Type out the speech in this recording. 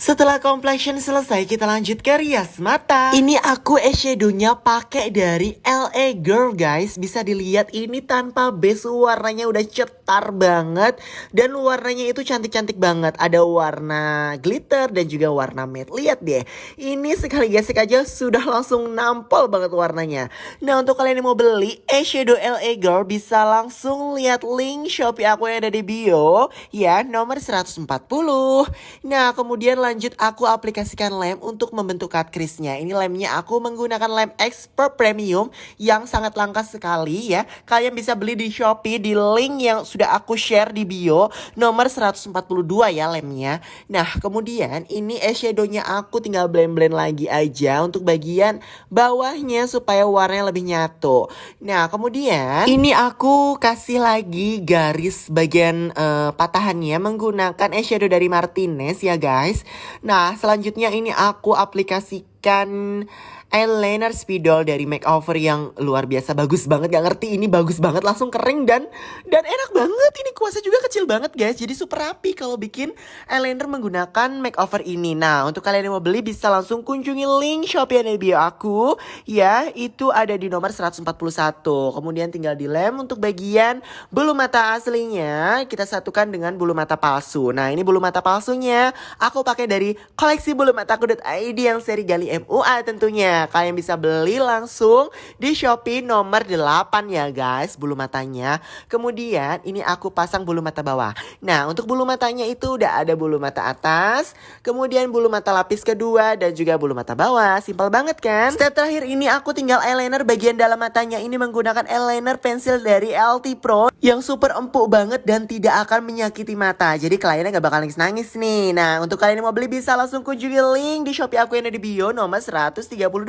Setelah complexion selesai, kita lanjut ke rias mata. Ini aku eyeshadownya pakai dari LA Girl guys. Bisa dilihat ini tanpa base, warnanya udah cetar banget. Dan warnanya itu cantik-cantik banget. Ada warna glitter dan juga warna matte. Lihat deh, ini sekali gesek aja sudah langsung nampol banget warnanya. Nah, untuk kalian yang mau beli eyeshadow LA Girl, bisa langsung lihat link Shopee aku yang ada di bio. Ya, nomor 140. Nah, kemudian lanjut aku aplikasikan lem untuk membentuk cut crease-nya. Ini lemnya aku menggunakan lem Expert Premium yang sangat langka sekali ya. Kalian bisa beli di Shopee di link yang sudah aku share di bio, nomor 142 ya lemnya. Nah, kemudian ini eyeshadownya aku tinggal blend-blend lagi aja untuk bagian bawahnya supaya warnanya lebih nyatu. Nah, kemudian ini aku kasih lagi garis bagian patahannya menggunakan eyeshadow dari Martinez ya guys. Nah, selanjutnya ini aku aplikasikan eyeliner spidol dari Makeover yang luar biasa bagus banget. Gak ngerti ini bagus banget, langsung kering dan enak banget. Ini kuasnya juga kecil banget guys, jadi super rapi kalau bikin eyeliner menggunakan Makeover ini. Nah, untuk kalian yang mau beli bisa langsung kunjungi link Shopee yang ada di bio aku ya. Itu ada di nomor 141. Kemudian tinggal dilem untuk bagian bulu mata aslinya kita satukan dengan bulu mata palsu. Nah, ini bulu mata palsunya aku pakai dari koleksi bulu mataku.id yang seri Gali MUA tentunya. Kalian bisa beli langsung di Shopee nomor 8 ya guys bulu matanya. Kemudian ini aku pasang bulu mata bawah. Nah, untuk bulu matanya itu udah ada bulu mata atas, kemudian bulu mata lapis kedua dan juga bulu mata bawah. Simpel banget kan? Step terakhir ini aku tinggal eyeliner bagian dalam matanya. Ini menggunakan eyeliner pensil dari LT Pro yang super empuk banget dan tidak akan menyakiti mata. Jadi kliennya gak bakal nangis-nangis nih. Nah, untuk kalian yang mau beli bisa langsung kunjungi link di Shopee aku yang ada di bio nomor 132.